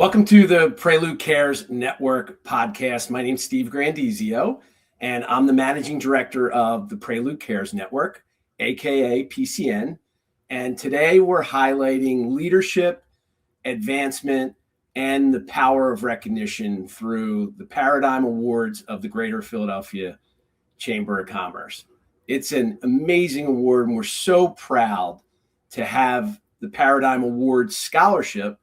Welcome to the Prelude Cares Network podcast. My name's Steve Grandizio, and I'm the managing director of the Prelude Cares Network, aka PCN. And today we're highlighting leadership, advancement, and the power of recognition through the Paradigm Awards of the Greater Philadelphia Chamber of Commerce. It's an amazing award, and we're so proud to have the Paradigm Awards Scholarship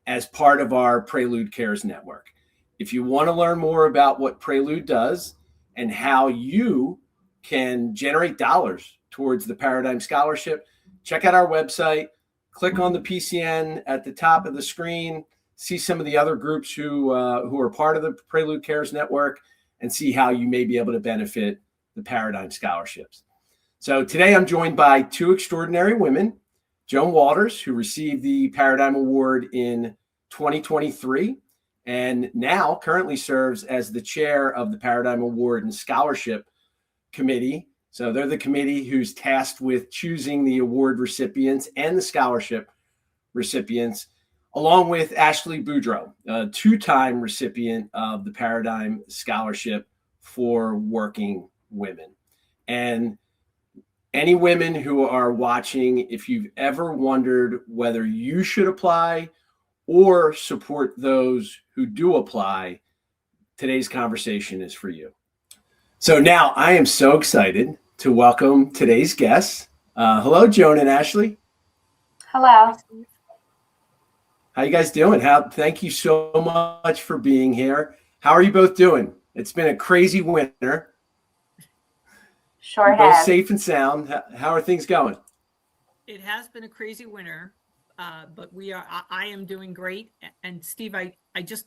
as part of our Prelude Cares Network. If you want to learn more about what Prelude does and how you can generate dollars towards the Paradigm Scholarship, check out our website, click on the PCN at the top of the screen, see some of the other groups who are part of the Prelude Cares Network, and see how you may be able to benefit the Paradigm Scholarships. So today I'm joined by two extraordinary women, Joan Walters, who received the Paradigm Award in 2023 and now currently serves as the chair of the Paradigm Award and Scholarship Committee. So they're the committee who's tasked with choosing the award recipients and the scholarship recipients, along with Ashley Boudreaux, a two-time recipient of the Paradigm Scholarship for Working Women. And any women who are watching, if you've ever wondered whether you should apply or support those who do apply, today's conversation is for you. So now I am so excited to welcome today's guests. Hello, Joan and Ashley. Hello. How you guys doing? Thank you so much for being here. How are you both doing? It's been a crazy winter. Sure Both has. safe and sound. How are things going? It has been a crazy winter, but I am doing great. And Steve, I just,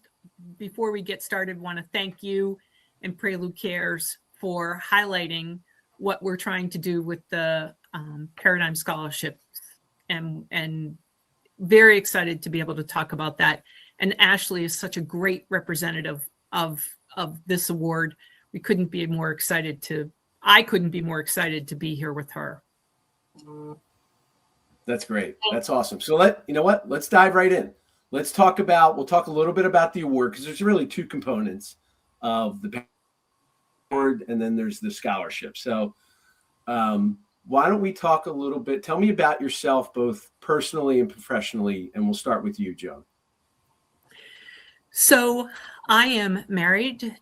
before we get started, want to thank you and Prelude Cares for highlighting what we're trying to do with the Paradigm Scholarship, and very excited to be able to talk about that. And Ashley is such a great representative of this award. I couldn't be more excited to be here with her. That's great. That's awesome. So let's dive right in. We'll talk a little bit about the award, because there's really two components of the award, and then there's the scholarship. So why don't we talk a little bit, tell me about yourself, both personally and professionally, and we'll start with you, Joan. So I am married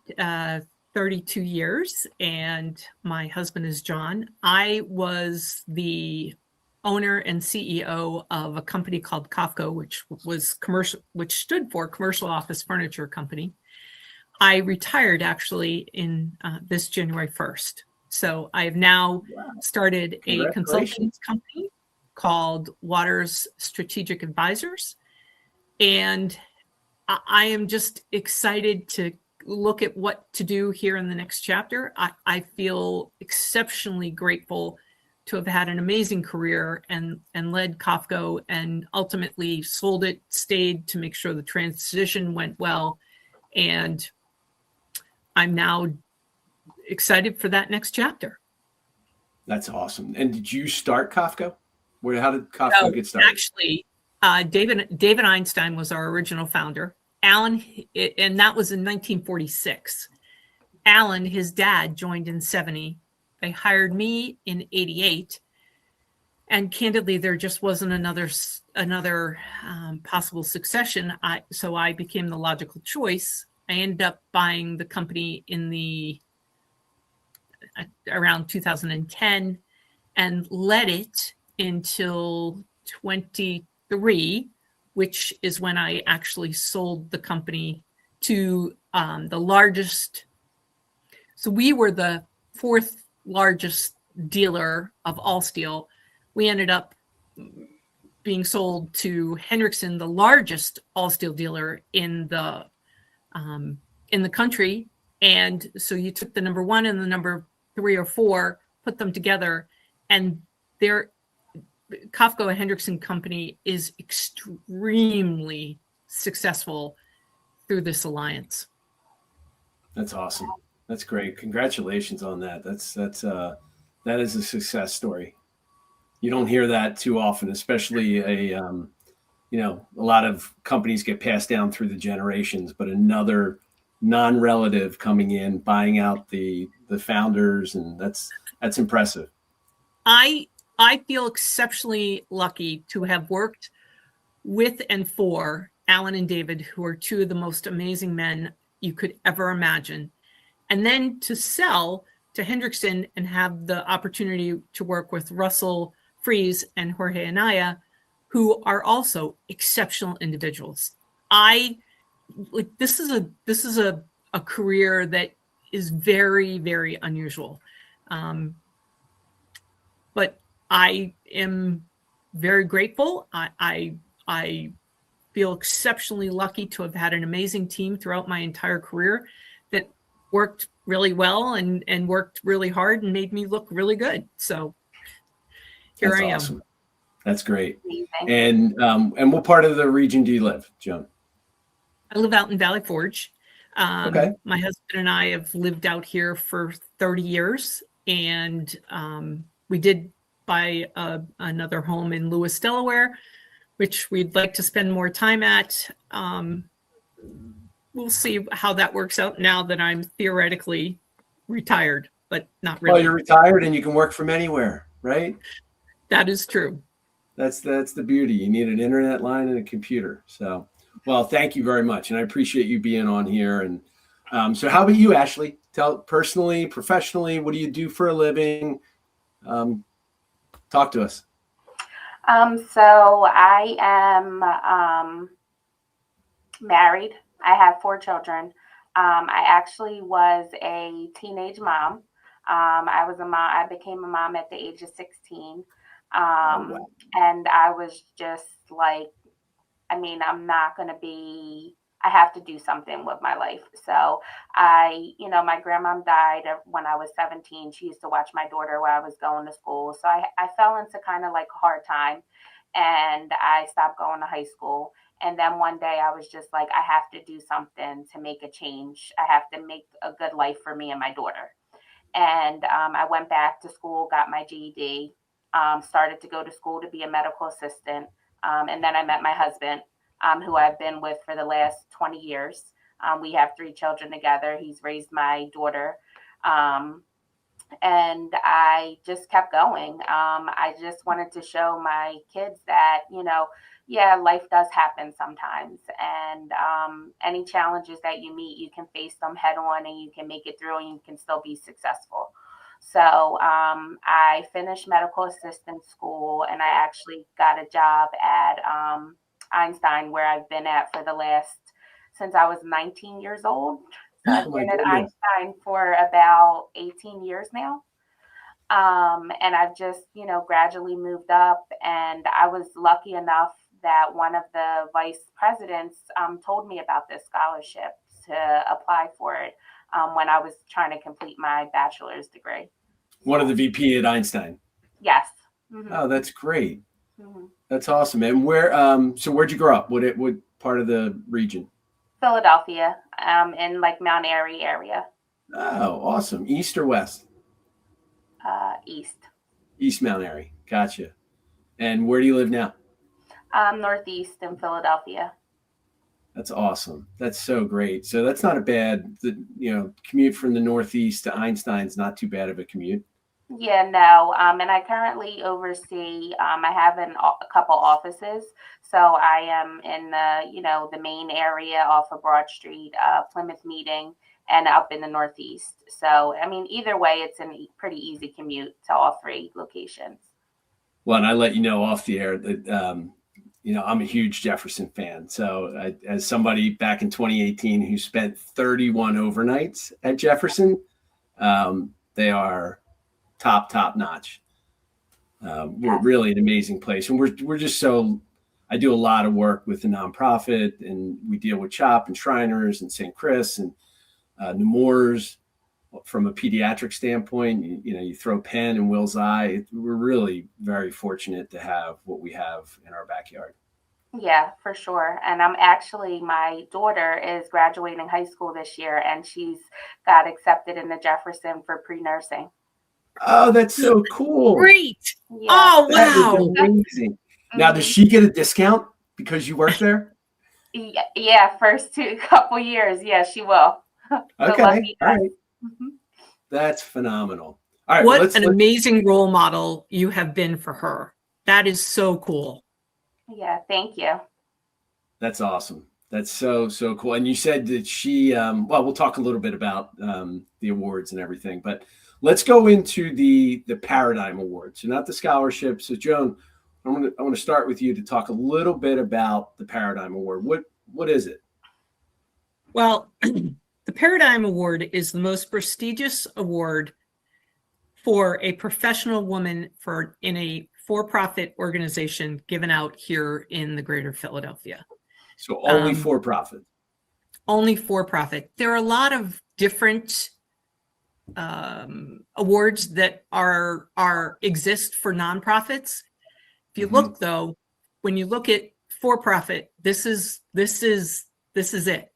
32 years, and my husband is John. I was the owner and CEO of a company called COFCO, which stood for Commercial Office Furniture Company. I retired actually in this January 1st. So I have now started a consulting company called Waters Strategic Advisors. And I am just excited to look at what to do here in the next chapter. I feel exceptionally grateful to have had an amazing career and led COFCO, and ultimately sold it, stayed to make sure the transition went well. And I'm now excited for that next chapter. That's awesome. And did you start COFCO? How did COFCO get started? Actually, David Einstein was our original founder. Alan, and that was in 1946. Alan, his dad, joined in 70. They hired me in 88. And candidly, there just wasn't another possible succession. So I became the logical choice. I ended up buying the company in around 2010 and led it until 23, which is when I actually sold the company to the largest. So we were the fourth largest dealer of all steel. We ended up being sold to Hendrickson, the largest all steel dealer in the country. And so you took the number one and the number 3 or 4, put them together, and their COFCO and Hendrickson company is extremely successful through this alliance. That's awesome. That's great. Congratulations on that. That is a success story. You don't hear that too often, especially a lot of companies get passed down through the generations, but another non-relative coming in, buying out the founders, and that's impressive. I feel exceptionally lucky to have worked with and for Alan and David, who are two of the most amazing men you could ever imagine. And then to sell to Hendrickson and have the opportunity to work with Russell Fries and Jorge Anaya, who are also exceptional individuals. This is a career that is very, very unusual. But I am very grateful. I feel exceptionally lucky to have had an amazing team throughout my entire career that worked really well and worked really hard and made me look really good. So here I am. Awesome. That's great. Amazing. And what part of the region do you live, Joan? I live out in Valley Forge. Okay. My husband and I have lived out here for 30 years, and we did buy another home in Lewis, Delaware, which we'd like to spend more time at. We'll see how that works out now that I'm theoretically retired, but not really. Well, you're retired and you can work from anywhere, right? That is true. That's the beauty. You need an internet line and a computer. So, well, thank you very much. And I appreciate you being on here. And so how about you, Ashley? Tell personally, professionally, what do you do for a living? Talk to us. So I am married. I have 4 children. I actually was a teenage mom. I was a mom. I became a mom at the age of 16. Wow. And I was just like, I have to do something with my life. So my grandmom died when I was 17. She used to watch my daughter while I was going to school. So I fell into kind of like a hard time, and I stopped going to high school. And then one day I was just like, I have to do something to make a change. I have to make a good life for me and my daughter. And I went back to school, got my GED, started to go to school to be a medical assistant. And then I met my husband, who I've been with for the last 20 years. We have 3 children together. He's raised my daughter. And I just kept going. I just wanted to show my kids that, life does happen sometimes. And any challenges that you meet, you can face them head on and you can make it through and you can still be successful. So I finished medical assistant school, and I actually got a job at Einstein, where I've been at since I was 19 years old. So I've been at Einstein for about 18 years now. And I've just, gradually moved up, and I was lucky enough that one of the vice presidents told me about this scholarship to apply for it when I was trying to complete my bachelor's degree. One of the VP at Einstein. Yes. Mm-hmm. Oh, that's great. Mm-hmm. That's awesome. And where'd you grow up? What part of the region? Philadelphia, in like Mount Airy area. Oh, awesome. East or west? East. East Mount Airy. Gotcha. And where do you live now? Northeast in Philadelphia. That's awesome. That's so great. So that's not a bad, commute from the Northeast to Einstein's not too bad of a commute. Yeah, no. And I currently oversee, I have a couple offices. So I am in the main area off of Broad Street, Plymouth Meeting, and up in the Northeast. So, either way, it's a pretty easy commute to all 3 locations. Well, and I let you know off the air that, I'm a huge Jefferson fan. So as somebody back in 2018 who spent 31 overnights at Jefferson, they are top notch. We're really an amazing place. And we're just I do a lot of work with the nonprofit, and we deal with CHOP and Shriners and St. Chris and Nemours. From a pediatric standpoint, you throw Penn and Will's Eye. We're really very fortunate to have what we have in our backyard. Yeah, for sure. And my daughter is graduating high school this year, and she's got accepted into Jefferson for pre-nursing. Oh, that's so cool. Great. Yeah. Oh, That wow. is amazing. Now, does she get a discount because you work there? Yeah, first couple years. Yeah, she will. Okay. Lucky All us. right. Mhm. That's phenomenal. All right. What an amazing role model you have been for her. That is so cool. Yeah, thank you. That's awesome. That's so cool. And you said that she, well, we'll talk a little bit about the awards and everything, but let's go into the Paradigm Award. So not the scholarship. So Joan, I want to start with you to talk a little bit about the Paradigm Award. What is it? Well, the Paradigm Award is the most prestigious award for a professional woman in a for-profit organization given out here in the greater Philadelphia. So only for-profit. Only for-profit. There are a lot of different awards that exist for nonprofits. If you look though, when you look at for-profit, this is it.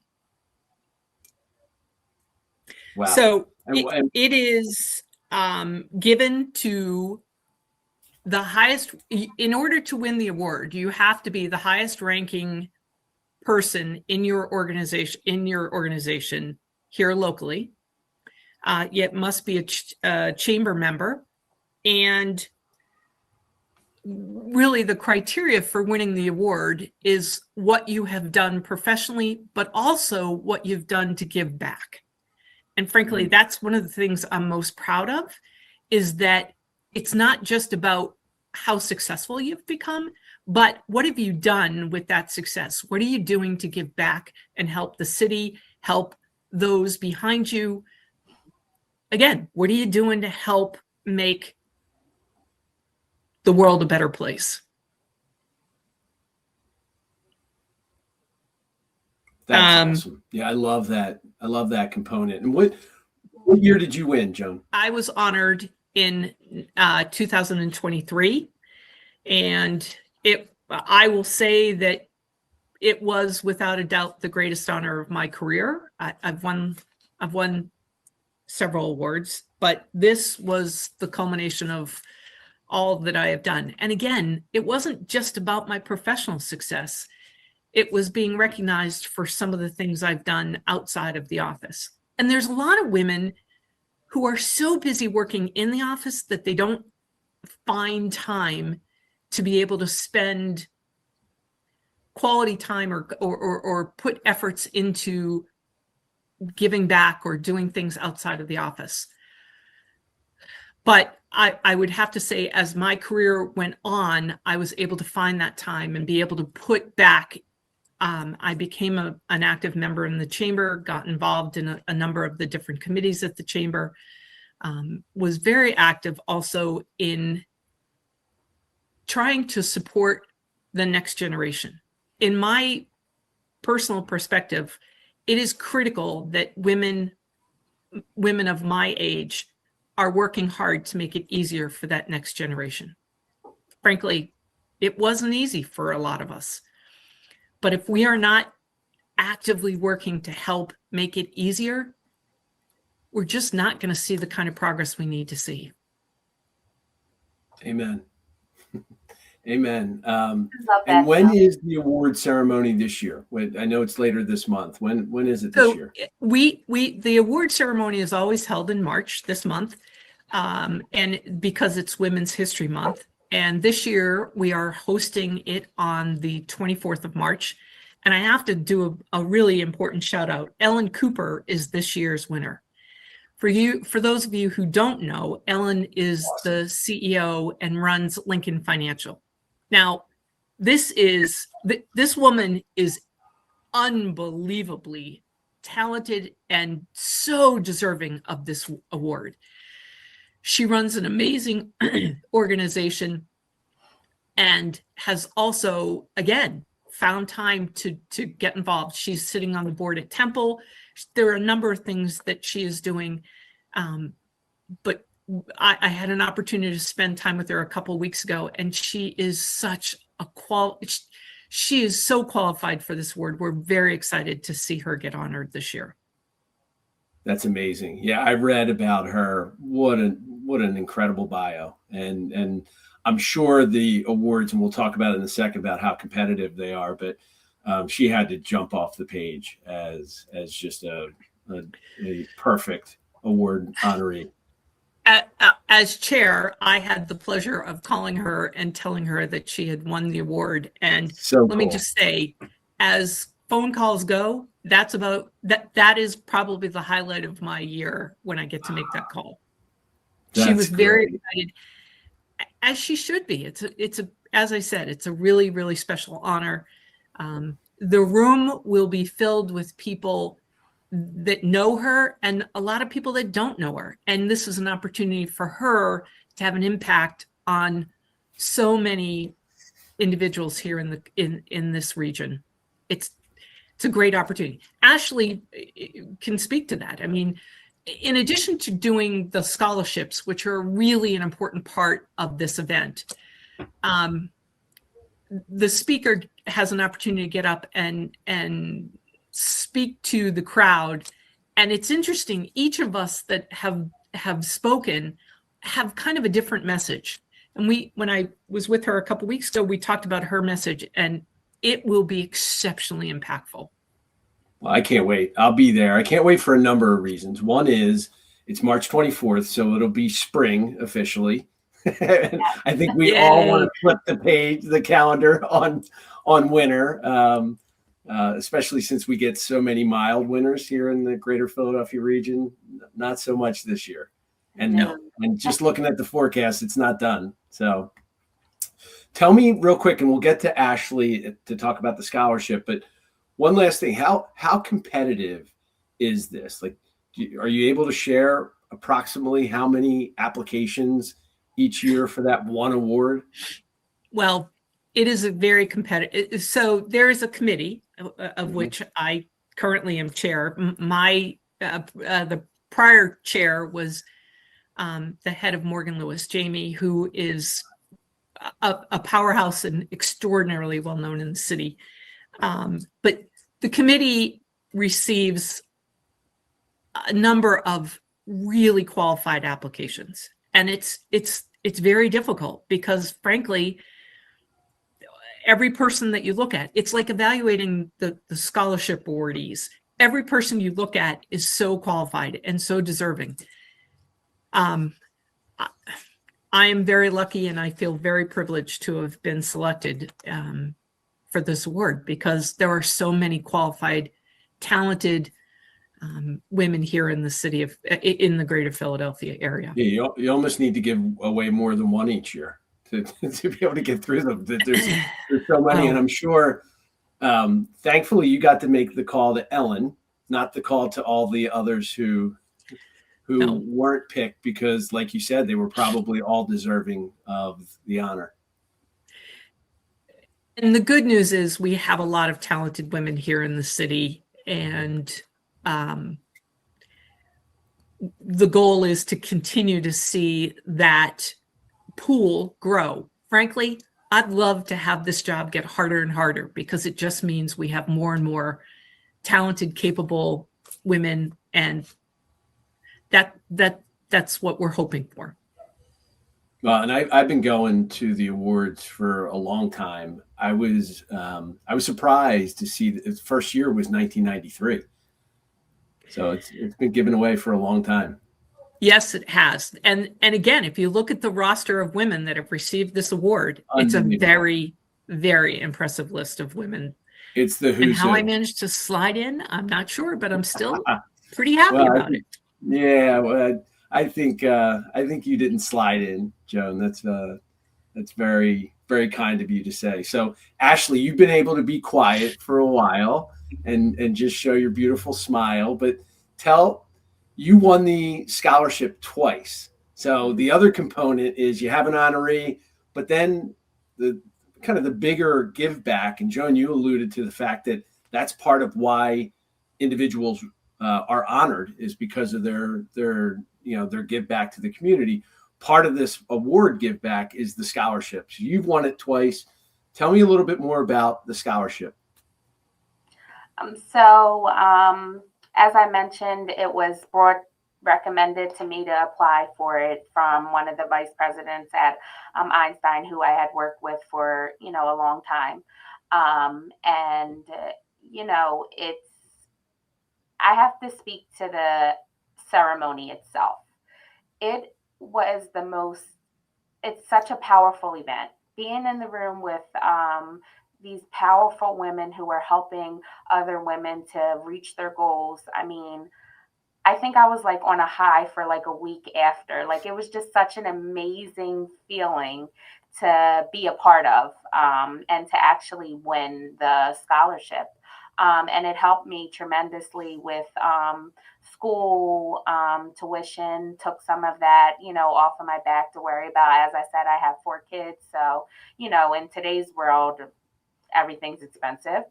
Wow. So it is given to the highest. In order to win the award, you have to be the highest ranking person in your organization here locally. It must be a chamber member, and really the criteria for winning the award is what you have done professionally, but also what you've done to give back. And frankly, that's one of the things I'm most proud of, is that it's not just about how successful you've become, but what have you done with that success? What are you doing to give back and help the city, help those behind you? Again, what are you doing to help make the world a better place? That's awesome. Yeah, I love that. I love that component. And what year did you win, Joan? I was honored in 2023, and I will say that it was without a doubt the greatest honor of my career. I've won several awards, but this was the culmination of all that I have done. And again, it wasn't just about my professional success. It was being recognized for some of the things I've done outside of the office. And there's a lot of women who are so busy working in the office that they don't find time to be able to spend quality time or put efforts into giving back or doing things outside of the office. But I would have to say, as my career went on, I was able to find that time and be able to put back. I became an active member in the chamber, got involved in a number of the different committees at the chamber, was very active also in trying to support the next generation. In my personal perspective, it is critical that women of my age are working hard to make it easier for that next generation. Frankly, it wasn't easy for a lot of us. But if we are not actively working to help make it easier, we're just not going to see the kind of progress we need to see. Amen. Amen. And when is the award ceremony this year? I know it's later this month. When is it this year? The award ceremony is always held in March this month, and because it's Women's History Month. And this year we are hosting it on the 24th of March. And I have to do a really important shout out. Ellen Cooper is this year's winner. For those of you who don't know, Ellen is the CEO and runs Lincoln Financial. Now, this woman is unbelievably talented and so deserving of this award. She runs an amazing organization and has also, again, found time to get involved. She's sitting on the board at Temple. There are a number of things that she is doing. But I had an opportunity to spend time with her a couple of weeks ago, and she is such a she is so qualified for this award. We're very excited to see her get honored this year. That's amazing. Yeah, I read about her. What what an incredible bio. And I'm sure the awards, and we'll talk about it in a second about how competitive they are, but she had to jump off the page as just a perfect award honoree. As chair, I had the pleasure of calling her and telling her that she had won the award. And so let me just say, as phone calls go, that is probably the highlight of my year when I get to make that call. She was very excited, as she should be. As I said, it's a really, really special honor. The room will be filled with people that know her and a lot of people that don't know her. And this is an opportunity for her to have an impact on so many individuals here in this region. It's a great opportunity. Ashley can speak to that. I mean, in addition to doing the scholarships, which are really an important part of this event, the speaker has an opportunity to get up and speak to the crowd. And it's interesting, each of us that have spoken have kind of a different message. And when I was with her a couple of weeks ago, we talked about her message, and it will be exceptionally impactful. Well, I can't wait. I'll be there. I can't wait for a number of reasons. One is it's March 24th, so it'll be spring officially. I think we all want to flip the calendar on winter, especially since we get so many mild winters here in the greater Philadelphia region. Not so much this year. And just looking at the forecast, it's not done. So tell me real quick, and we'll get to Ashley to talk about the scholarship, but one last thing, how competitive is this? Like, are you able to share approximately how many applications each year for that one award? Well, it is a very competitive. So there is a committee of which I currently am chair. The prior chair was the head of Morgan Lewis, Jamie, who is a powerhouse and extraordinarily well known in the city. But the committee receives a number of really qualified applications, and it's very difficult because, frankly, every person that you look at, it's like evaluating the scholarship awardees. Every person you look at is so qualified and so deserving. I am very lucky, and I feel very privileged to have been selected for this award because there are so many qualified, talented women here in the city in the greater Philadelphia area. Yeah, you almost need to give away more than one each year to be able to get through them. There's so many, and I'm sure, thankfully, you got to make the call to Ellen, not the call to all the others who weren't picked because, like you said, they were probably all deserving of the honor. And the good news is we have a lot of talented women here in the city, and the goal is to continue to see that pool grow. Frankly, I'd love to have this job get harder and harder because it just means we have more and more talented, capable women, and that's what we're hoping for. Well, and I've been going to the awards for a long time. I was surprised to see that the first year was 1993. So it's been given away for a long time. Yes, it has. And again, if you look at the roster of women that have received this award, it's a very, very impressive list of women. It's the who's and how who. I managed to slide in, I'm not sure, but I'm still pretty happy about it. Yeah, well, I think you didn't slide in, Joan. That's very, very kind of you to say. So, Ashley, you've been able to be quiet for a while and just show your beautiful smile. But you won the scholarship twice. So the other component is you have an honoree, but then the kind of the bigger give back. And Joan, you alluded to the fact that that's part of why individuals are honored is because of their give back to the community. Part of this award give back is the scholarships. You've won it twice. Tell me a little bit more about the scholarship. As I mentioned, it was brought recommended to me to apply for it from one of the vice presidents at Einstein, who I had worked with for, a long time. And, I have to speak to the ceremony itself. It was it's such a powerful event. Being in the room with these powerful women who are helping other women to reach their goals. I mean, I think I was like on a high for like a week after. Like, it was just such an amazing feeling to be a part of, and to actually win the scholarship. And it helped me tremendously with school tuition, took some of that, off of my back to worry about. As I said, I have 4 kids. So, in today's world, everything's expensive.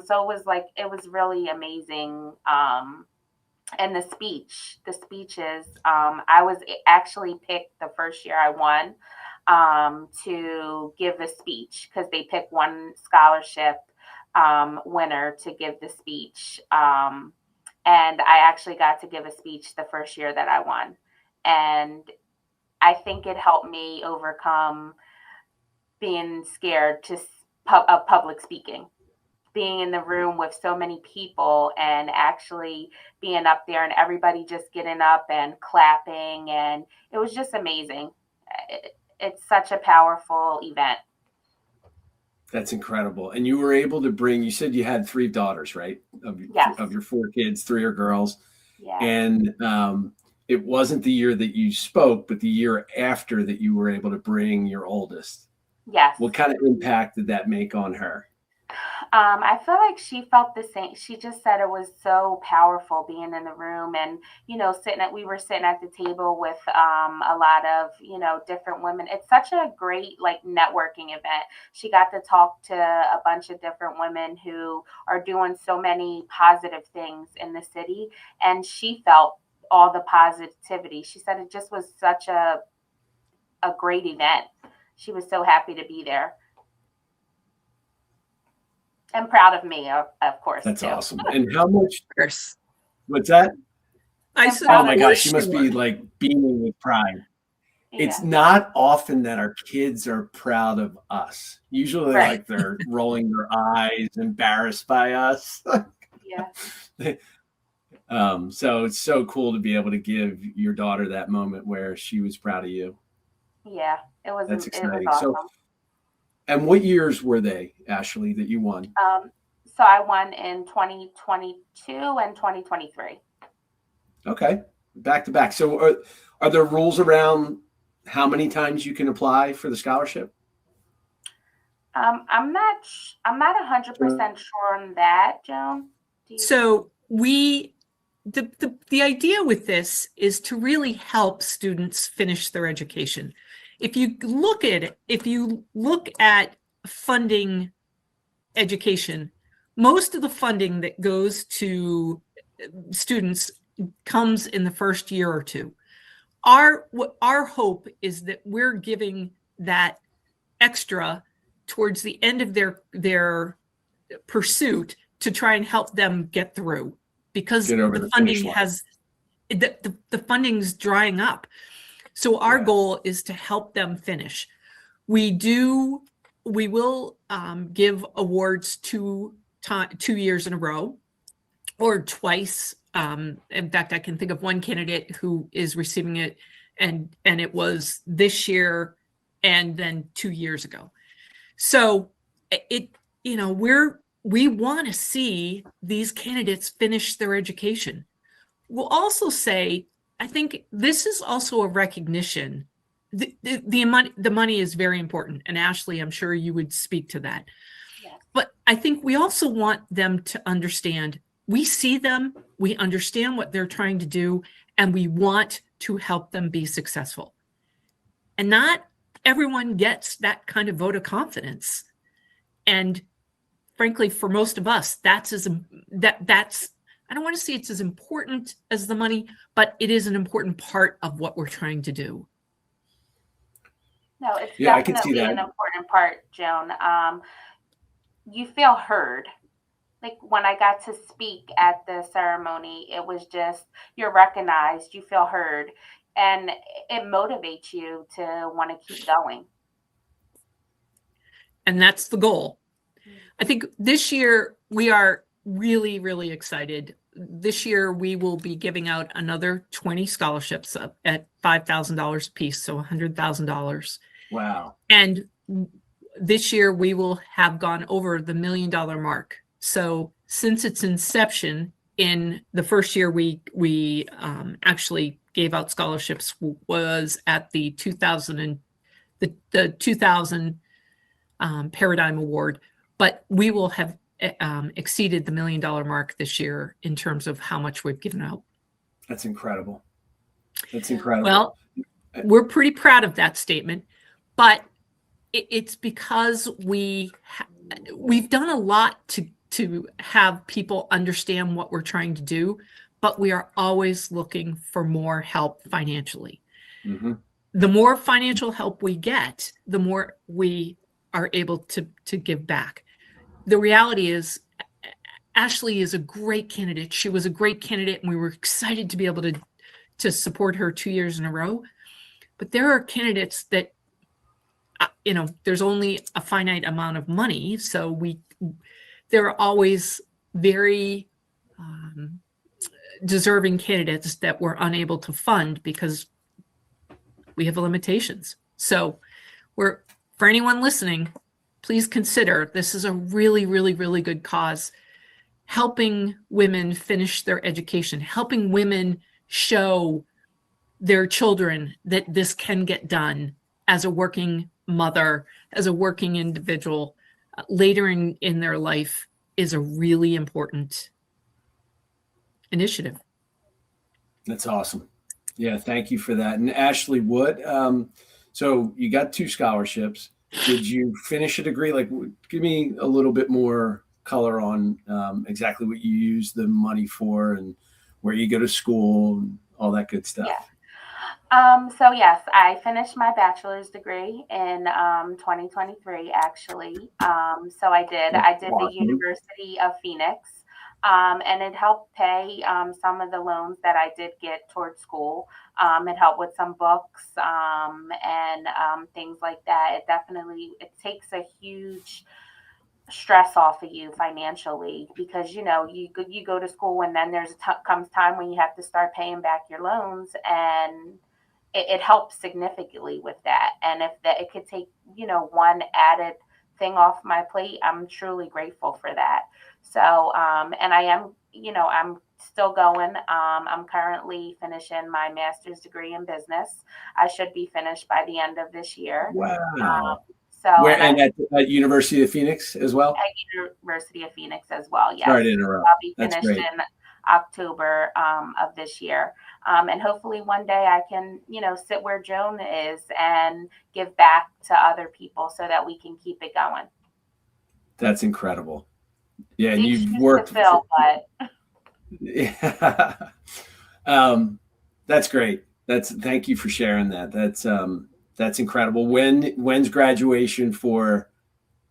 So it was really amazing. And the speeches, I was actually picked the first year I won to give the speech, because they pick one scholarship winner to give the speech. And I actually got to give a speech the first year that I won. And I think it helped me overcome being scared of public speaking. Being in the room with so many people and actually being up there and everybody just getting up and clapping. And it was just amazing. It's such a powerful event. That's incredible. And you were able to you said you had 3 daughters, right? Yes. Of your 4 kids, 3 are girls. Yeah. And it wasn't the year that you spoke, but the year after that you were able to bring your oldest. Yes. What kind of impact did that make on her? I feel like she felt the same. She just said it was so powerful being in the room and, we were sitting at the table with a lot of, different women. It's such a great networking event. She got to talk to a bunch of different women who are doing so many positive things in the city. And she felt all the positivity. She said it just was such a great event. She was so happy to be there. And proud of me, of course. That's too. awesome. And how much? Course. What's that? Oh my gosh, she must be like beaming with pride. Yeah. It's not often that our kids are proud of us. Usually, right. they're rolling their eyes, embarrassed by us. Yeah. So it's so cool to be able to give your daughter that moment where she was proud of you. Yeah, it was. That's exciting. It was awesome. So, and what years were they, Ashley, that you won? So I won in 2022 and 2023. Okay, back to back. So are there rules around how many times you can apply for the scholarship? I'm not 100% sure on that, Joan. So the idea with this is to really help students finish their education. If you look at funding education, most of the funding that goes to students comes in the first year or two. Our hope is that we're giving that extra towards the end of their pursuit to try and help them get through, because the funding the funding's drying up. So our goal is to help them finish. We will give awards 2 years in a row, or twice. In fact, I can think of one candidate who is receiving it, and it was this year and then 2 years ago. So we want to see these candidates finish their education. We'll also say, I think this is also a recognition. The money is very important. And Ashley, I'm sure you would speak to that. Yes. But I think we also want them to understand, we see them, we understand what they're trying to do, and we want to help them be successful. And not everyone gets that kind of vote of confidence. And frankly, for most of us, that's I don't want to say it's as important as the money, but it is an important part of what we're trying to do. No, it's definitely an important part, Joan. You feel heard. like when I got to speak at the ceremony, it was just you're recognized, you feel heard, and it motivates you to want to keep going. And that's the goal. I think this year we are really, really excited. This year we will be giving out another 20 scholarships at $5,000 a piece, so $100,000. Wow. And this year we will have gone over the $1 million mark. So since its inception, in the first year we actually gave out scholarships was at the 2000 Paradigm Award, but we will have exceeded the $1 million mark this year in terms of how much we've given out. That's incredible. That's incredible. Well, we're pretty proud of that statement, but it's because we've done a lot to have people understand what we're trying to do, but we are always looking for more help financially. Mm-hmm. The more financial help we get, the more we are able to give back. The reality is Ashley is a great candidate. She was a great candidate, and we were excited to be able to support her 2 years in a row. But there are candidates that, there's only a finite amount of money. So there are always very deserving candidates that we're unable to fund because we have limitations. So for anyone listening, please consider this is a really, really, really good cause. Helping women finish their education, helping women show their children that this can get done as a working mother, as a working individual later in their life is a really important initiative. That's awesome. Yeah, thank you for that. And Ashley, so you got 2 scholarships. Did you finish a degree? Like, give me a little bit more color on exactly what you use the money for and where you go to school and all that good stuff. Yeah. So yes, I finished my bachelor's degree in 2023, actually. So I did the University of Phoenix, and it helped pay some of the loans that I did get towards school. It helped with some books and things like that. It takes a huge stress off of you financially because you go to school and then comes time when you have to start paying back your loans, and it helps significantly with that. And if it could take one added thing off my plate, I'm truly grateful for that. So and I am I'm still going. I'm currently finishing my master's degree in business. I should be finished by the end of this year. Wow. At University of Phoenix as well? At University of Phoenix as well, yes. Sorry to interrupt. I'll be finished in October of this year. And hopefully one day I can, sit where Joan is and give back to other people so that we can keep it going. That's incredible. Yeah, and you've worked. Yeah. That's great. Thank you for sharing that. That's incredible. When's graduation for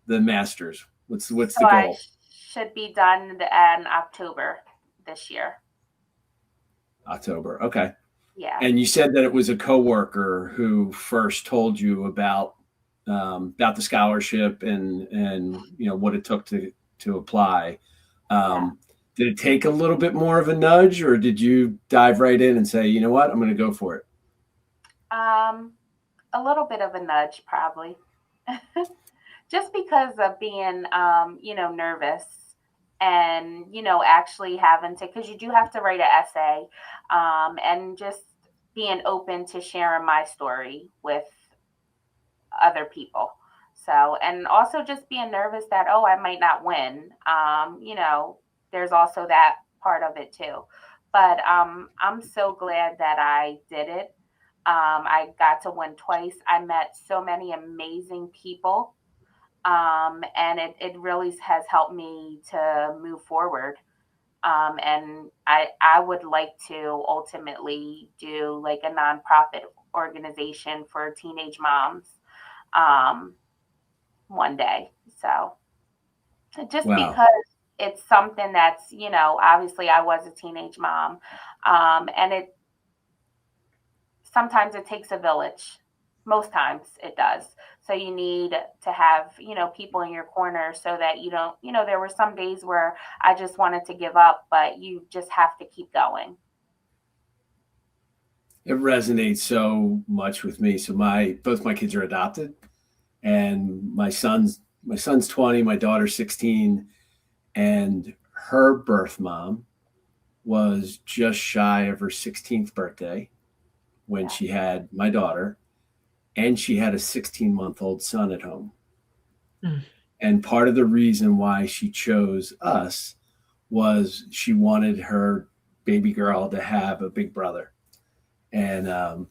the master's? What's the goal? I should be done in October this year. October. Okay. Yeah. And you said that it was a coworker who first told you about the scholarship and what it took to apply. Did it take a little bit more of a nudge, or did you dive right in and say, you know what, I'm going to go for it? A little bit of a nudge, probably. Just because of being, nervous and, actually having to, because you do have to write an essay, and just being open to sharing my story with other people. So, and also just being nervous that, I might not win. There's also that part of it too. But I'm so glad that I did it. I got to win twice. I met so many amazing people. And it really has helped me to move forward. And I would like to ultimately do like a nonprofit organization for teenage moms one day. So just because, it's something that's, you know, obviously I was a teenage mom. And sometimes it takes a village. Most times it does. So you need to have, you know, people in your corner so that you don't, you know, there were some days where I just wanted to give up, but you just have to keep going. It resonates so much with me. So both my kids are adopted, and my son's 20, my daughter's 16, and her birth mom was just shy of her 16th birthday when Yeah. she had my daughter, and she had a 16-month-old son at home. Mm. And part of the reason why she chose us was she wanted her baby girl to have a big brother. And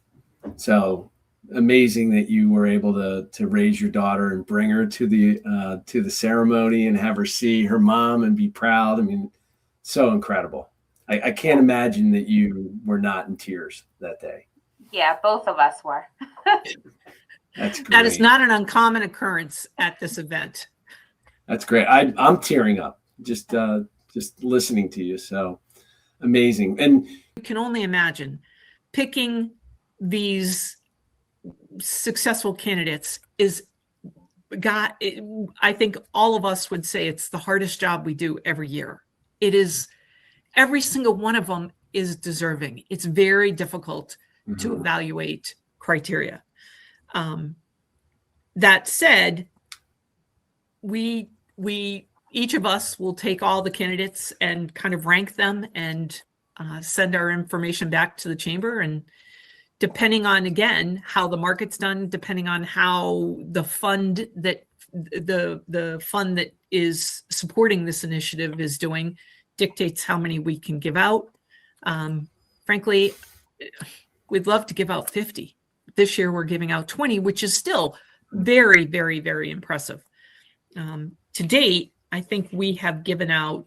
so amazing that you were able to raise your daughter and bring her to the ceremony and have her see her mom and be proud. I mean, so incredible. I can't imagine that you were not in tears that day. Yeah, both of us were. That's great. That is not an uncommon occurrence at this event. That's great. I'm tearing up just listening to you. So amazing. And You can only imagine picking these successful candidates I think all of us would say it's the hardest job we do every year. It is, every single one of them is deserving. It's very difficult to evaluate criteria. That said, we each of us will take all the candidates and kind of rank them and send our information back to the chamber. And depending on, again, how the market's done, depending on how the fund that is supporting this initiative is doing, dictates how many we can give out. Frankly, we'd love to give out 50. This year we're giving out 20, which is still very, very, very impressive. To date, I think we have given out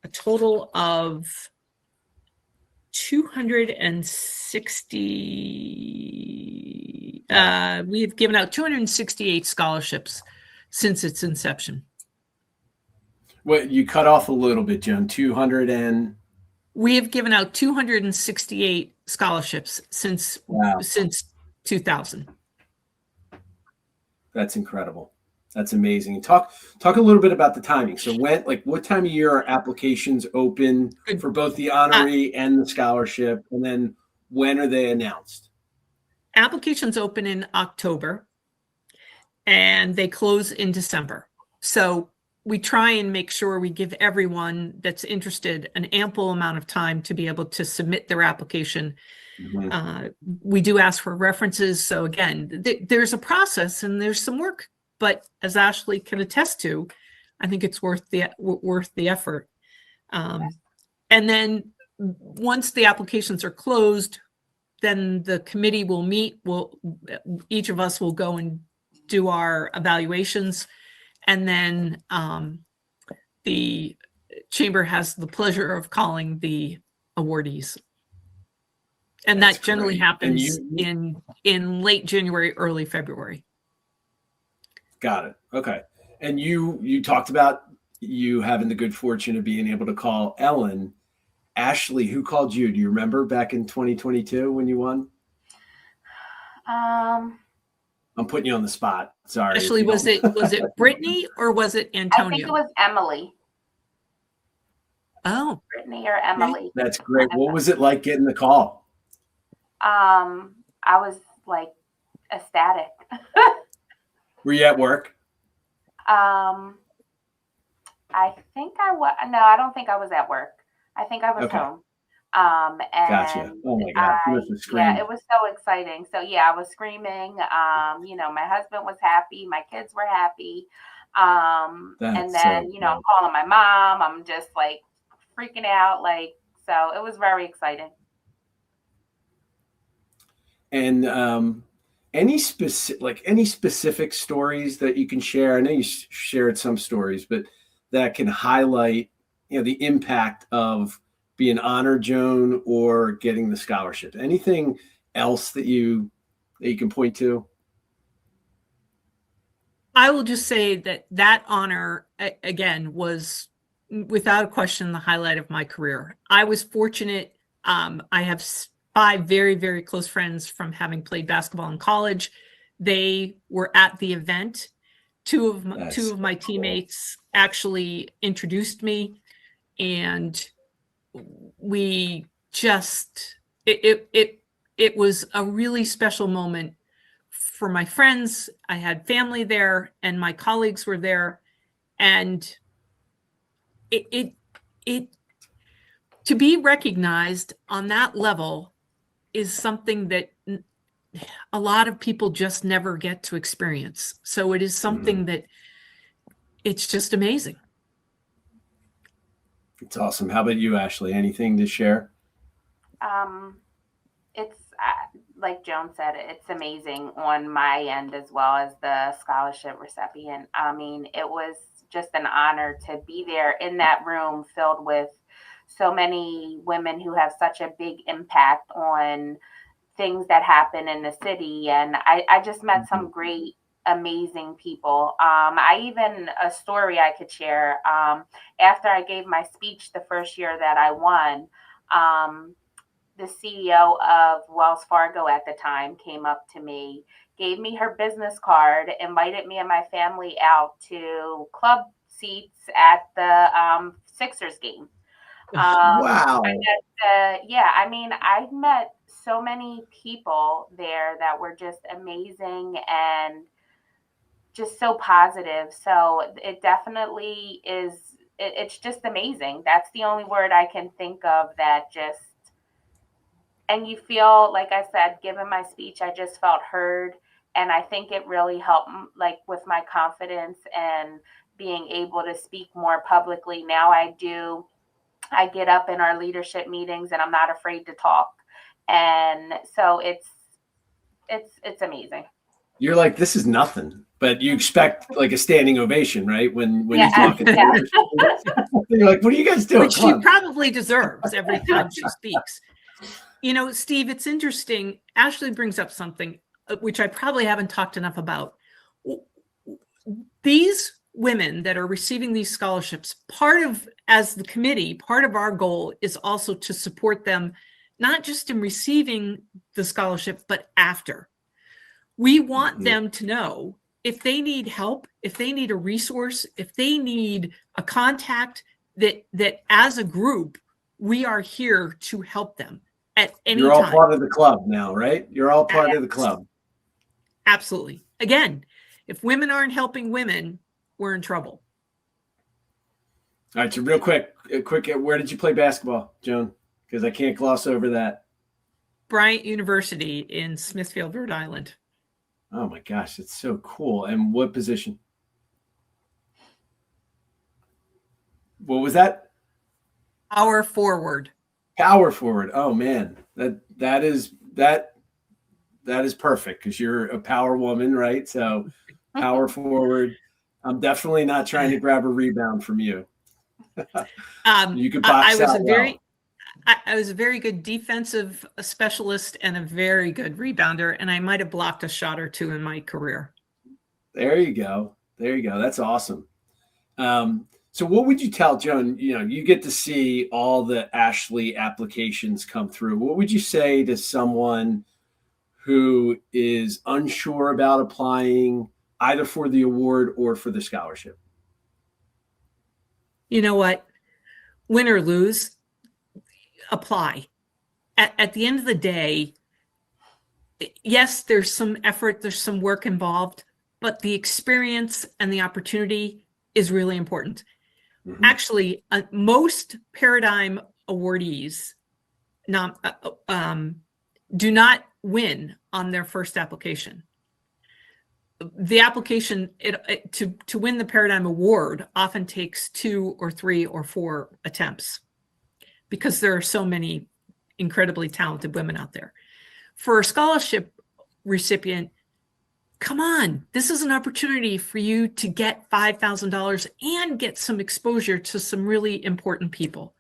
a total of 260. We have given out 268 scholarships since its inception. Well, you cut off a little bit, Joan. 200 and we have given out 268 scholarships since 2000. That's incredible. That's amazing. Talk a little bit about the timing. So what time of year are applications open for both the honoree and the scholarship? And then when are they announced? Applications open in October and they close in December. So we try and make sure we give everyone that's interested an ample amount of time to be able to submit their application. We do ask for references. So again, there's a process and there's some work, but as Ashley can attest to, I think it's worth the effort. And then once the applications are closed, then the committee will meet. Each of us will go and do our evaluations, and then the chamber has the pleasure of calling the awardees. And That's that generally great. happens in late January, early February. Got it. Okay. And you talked about you having the good fortune of being able to call Ellen. Ashley, who called you? Do you remember back in 2022 when you won? I'm putting you on the spot. Sorry. Ashley, was it Brittany or was it Antonio? I think it was Emily. Oh, Brittany or Emily. That's great. What was it like getting the call? I was like ecstatic. Were you at work? I think I was. No, I don't think I was at work. I think I was home. And gotcha. Oh my God. Yeah, it was so exciting. So yeah, I was screaming. My husband was happy. My kids were happy. And then, I'm calling my mom. I'm just like freaking out. So it was very exciting. And any specific stories that you can share? I know you shared some stories, but that can highlight, the impact of being honored, Joan, or getting the scholarship. Anything else that you can point to? I will just say that honor again was without a question, the highlight of my career. I was fortunate. I have 5 very, very close friends from having played basketball in college. They were at the event. Two of my teammates actually introduced me, and we just it was a really special moment for my friends. I had family there, and my colleagues were there, and it to be recognized on that level is something that a lot of people just never get to experience. So it is something that it's just amazing. It's awesome. How about you, Ashley? Anything to share? It's like Joan said, it's amazing on my end as well as the scholarship recipient. I mean, it was just an honor to be there in that room filled with so many women who have such a big impact on things that happen in the city. And I just met some great, amazing people. A story I could share. After I gave my speech the first year that I won, the CEO of Wells Fargo at the time came up to me, gave me her business card, invited me and my family out to club seats at the Sixers game. Wow. I mean, I've met so many people there that were just amazing and just so positive. So it definitely is, it's just amazing. That's the only word I can think of that just, and you feel, like I said, given my speech, I just felt heard. And I think it really helped, like, with my confidence and being able to speak more publicly. Now I get up in our leadership meetings and I'm not afraid to talk. And so it's amazing. You're like, this is nothing, but you expect like a standing ovation, right? When you're talking to her. You're like, what are you guys doing? Which she probably deserves every time she speaks. You know, Steve, it's interesting. Ashley brings up something which I probably haven't talked enough about. These women that are receiving these scholarships, as the committee, part of our goal is also to support them, not just in receiving the scholarship, but after. We want them to know if they need help, if they need a resource, if they need a contact, that as a group, we are here to help them at any time. You're all part of the club now, right? You're all part of the club. Absolutely. Again, if women aren't helping women, we're in trouble. All right, so real quick, where did you play basketball, Joan? Because I can't gloss over that. Bryant University in Smithfield, Rhode Island. Oh my gosh, it's so cool. And what position? What was that? Power forward. Power forward. Oh man, that is perfect because you're a power woman, right? So power forward. I'm definitely not trying to grab a rebound from you. You could box I was a very good defensive specialist and a very good rebounder, and I might have blocked a shot or two in my career. There you go. That's awesome. So what would you tell Joan? You know, you get to see all the Ashley applications come through. What would you say to someone who is unsure about applying either for the award or for the scholarship? You know what? Win or lose, apply. At the end of the day, yes, there's some effort, there's some work involved, but the experience and the opportunity is really important. Mm-hmm. Actually, most Paradigm awardees do not win on their first application. The application to win the Paradigm Award often takes 2 or 3 or 4 attempts because there are so many incredibly talented women out there. For a scholarship recipient, come on, this is an opportunity for you to get $5,000 and get some exposure to some really important people.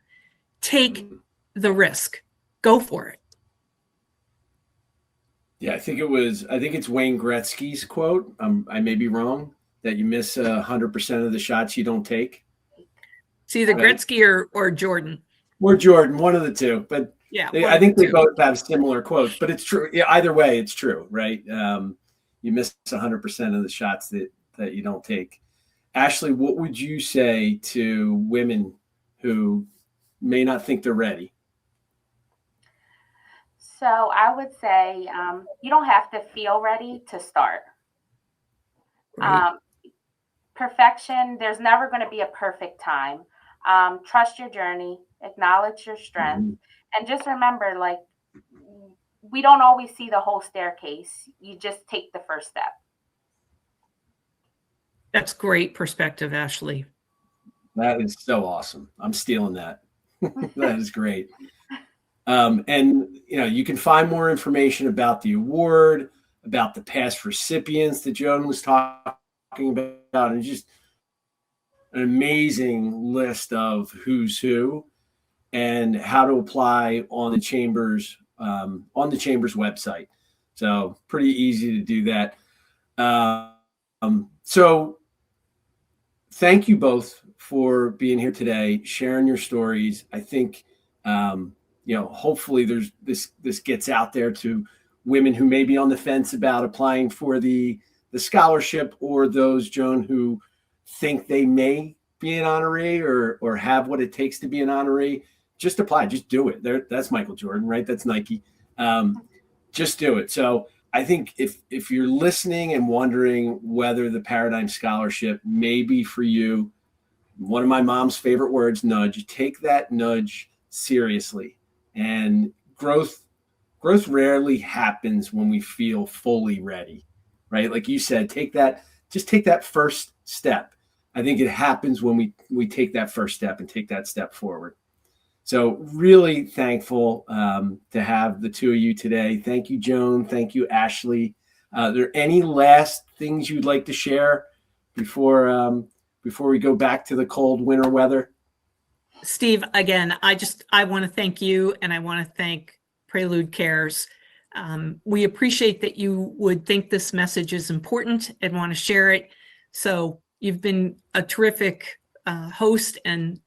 Take the risk. Go for it. Yeah, I think it's Wayne Gretzky's quote. I may be wrong, that you miss 100% of the shots you don't take. It's either Right. Gretzky or Jordan. Or Jordan, one of the two. But Yeah, I think they both have similar quotes. But it's true. Yeah, either way, it's true, right? You miss 100% of the shots that you don't take. Ashley, what would you say to women who may not think they're ready? So I would say you don't have to feel ready to start. Right. Perfection, there's never going to be a perfect time. Trust your journey, acknowledge your strength, and just remember, like, we don't always see the whole staircase. You just take the first step. That's great perspective, Ashley. That is so awesome. I'm stealing that. That is great. And you can find more information about the award, about the past recipients that Joan was talking about, and just an amazing list of who's who and how to apply on the chamber's website. So pretty easy to do that. So thank you both for being here today, sharing your stories. I think hopefully this gets out there to women who may be on the fence about applying for the scholarship, or those, Joan, who think they may be an honoree or have what it takes to be an honoree. Just apply, just do it. That's Michael Jordan, right? That's Nike. Just do it. So I think if you're listening and wondering whether the Paradigm Scholarship may be for you, one of my mom's favorite words, nudge. Take that nudge seriously. And growth rarely happens when we feel fully ready, right? Like you said, take that first step. I think it happens when we take that first step and take that step forward. So really thankful to have the two of you today. Thank you, Joan. Thank you, Ashley. Are there any last things you'd like to share before we go back to the cold winter weather? Steve, again, I want to thank you, and I want to thank Prelude Cares. We appreciate that you would think this message is important and want to share it. So you've been a terrific host, and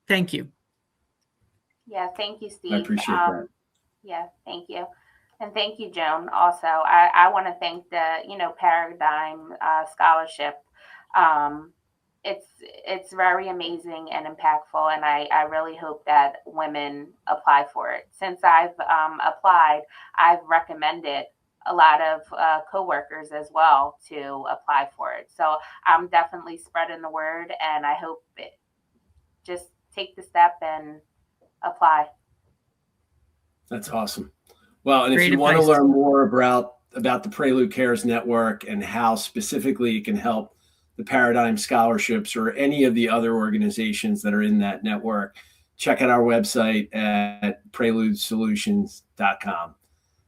thank you. Yeah, thank you, Steve. I appreciate that. Yeah, thank you. And thank you, Joan. Also, I want to thank the, Paradigm Scholarship. It's very amazing and impactful, and I really hope that women apply for it. Since I've applied, I've recommended a lot of coworkers as well to apply for it. So I'm definitely spreading the word, and I hope just take the step and apply. That's awesome. Well, and Great if you want to advice. learn more about the Prelude Cares Network and how specifically it can help the Paradigm Scholarships or any of the other organizations that are in that network, check out our website at preludesolutions.com.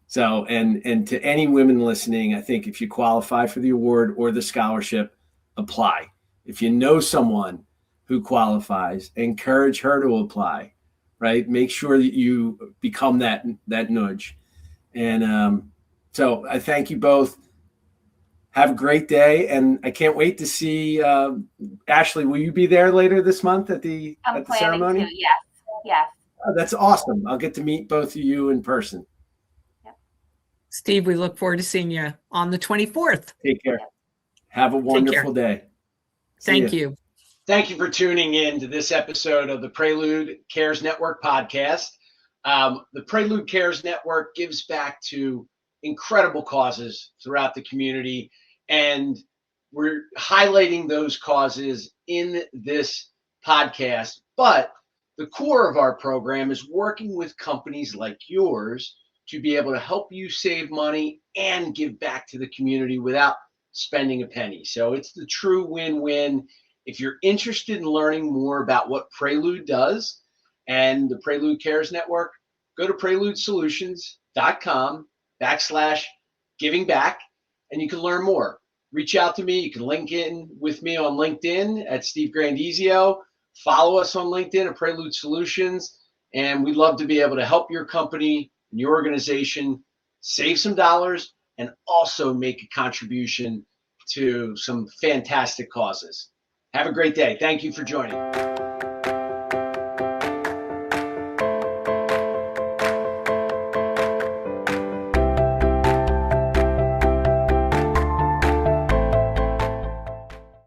So, and to any women listening, I think if you qualify for the award or the scholarship, apply. If you know someone who qualifies, encourage her to apply, right? Make sure that you become that nudge. And so I thank you both. Have a great day, and I can't wait to see Ashley. Will you be there later this month at the ceremony? To, yes. Oh, that's awesome. I'll get to meet both of you in person. Yep. Steve, we look forward to seeing you on the 24th. Take care. Have a wonderful day. Thank you. Thank you for tuning in to this episode of the Prelude Cares Network podcast. The Prelude Cares Network gives back to incredible causes throughout the community, and we're highlighting those causes in this podcast. But the core of our program is working with companies like yours to be able to help you save money and give back to the community without spending a penny. So it's the true win-win. If you're interested in learning more about what Prelude does and the Prelude Cares Network, go to preludesolutions.com/giving back, and you can learn more. Reach out to me. You can link in with me on LinkedIn at Steve Grandizio. Follow us on LinkedIn at Prelude Solutions, and we'd love to be able to help your company and your organization save some dollars and also make a contribution to some fantastic causes. Have a great day. Thank you for joining.